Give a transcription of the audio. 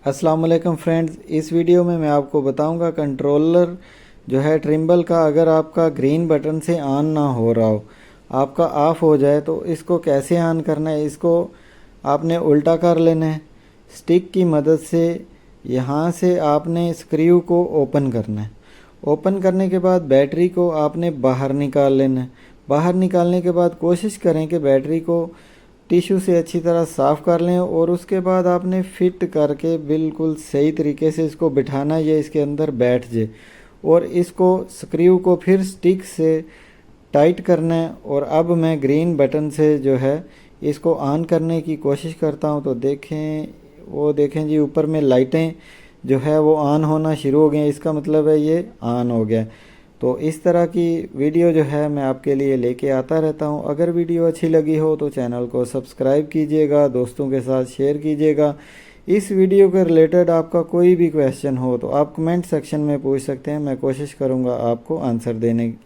अस्सलाम वालेकुम फ्रेंड्स, इस वीडियो में मैं आपको बताऊंगा कंट्रोलर जो है ट्रिम्बल का अगर आपका ग्रीन बटन से ऑन ना हो रहा हो, आपका ऑफ हो जाए तो इसको कैसे ऑन करना है। इसको आपने उल्टा कर लेना है। स्टिक की मदद से यहाँ से आपने स्क्रू को ओपन करना है। ओपन करने के बाद बैटरी को आपने बाहर निकाल लेना है। बाहर निकालने के बाद कोशिश करें कि बैटरी को टिश्यू से अच्छी तरह साफ़ कर लें और उसके बाद आपने फिट करके बिल्कुल सही तरीके से इसको बिठाना, ये इसके अंदर बैठ जाए। और इसको स्क्रू को फिर स्टिक से टाइट करना है। और अब मैं ग्रीन बटन से जो है इसको ऑन करने की कोशिश करता हूँ। तो देखें जी, ऊपर में लाइटें जो है वो ऑन होना शुरू हो गई हैं, इसका मतलब है ये ऑन हो गया। तो इस तरह की वीडियो जो है मैं आपके लिए लेके आता रहता हूँ। अगर वीडियो अच्छी लगी हो तो चैनल को सब्सक्राइब कीजिएगा, दोस्तों के साथ शेयर कीजिएगा। इस वीडियो के रिलेटेड आपका कोई भी क्वेश्चन हो तो आप कमेंट सेक्शन में पूछ सकते हैं, मैं कोशिश करूँगा आपको आंसर देने की।